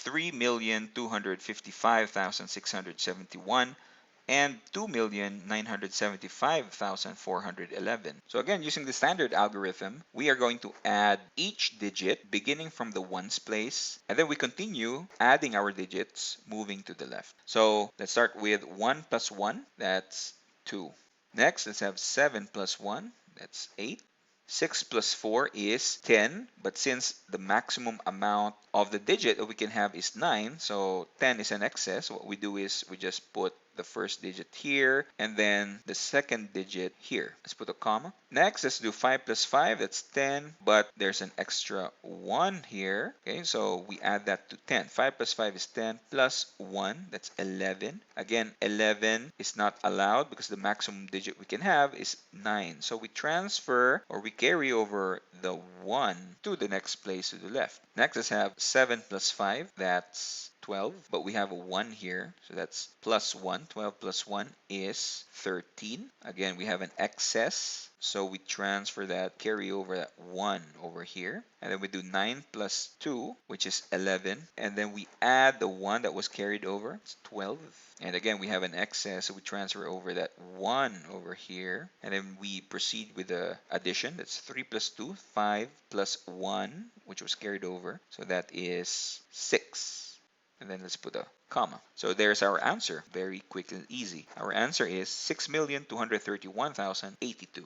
3,255,671 and 2,975,411. So again, using the standard algorithm, we are going to add each digit beginning from the ones place, and then we continue adding our digits moving to the left. So let's start with 1 plus 1, that's 2. Next, let's have 7 plus 1, that's 8. 6 plus 4 is 10, but since the maximum amount of the digit that we can have is 9, so 10 is an excess, what we do is we just put the first digit here and then the second digit here. Let's put a comma. Next, let's do 5 plus 5, that's 10, but there's an extra 1 here. Okay, so we add that to 10. 5 plus 5 is 10 plus 1, that's 11. Again, 11 is not allowed because the maximum digit we can have is 9. So we transfer or we carry over the 1 to the next place to the left. Next, let's have 7 plus 5, that's 12, but we have a 1 here, so that's plus 1. 12 plus 1 is 13. Again, we have an excess, so we transfer that, carry over that 1 over here. And then we do 9 plus 2, which is 11. And then we add the 1 that was carried over, it's 12. And again, we have an excess, so we transfer over that 1 over here. And then we proceed with the addition. That's 3 plus 2, 5 plus 1, which was carried over. So that is 6. And then let's put a comma. So there's our answer. Very quick and easy. Our answer is 6,231,082.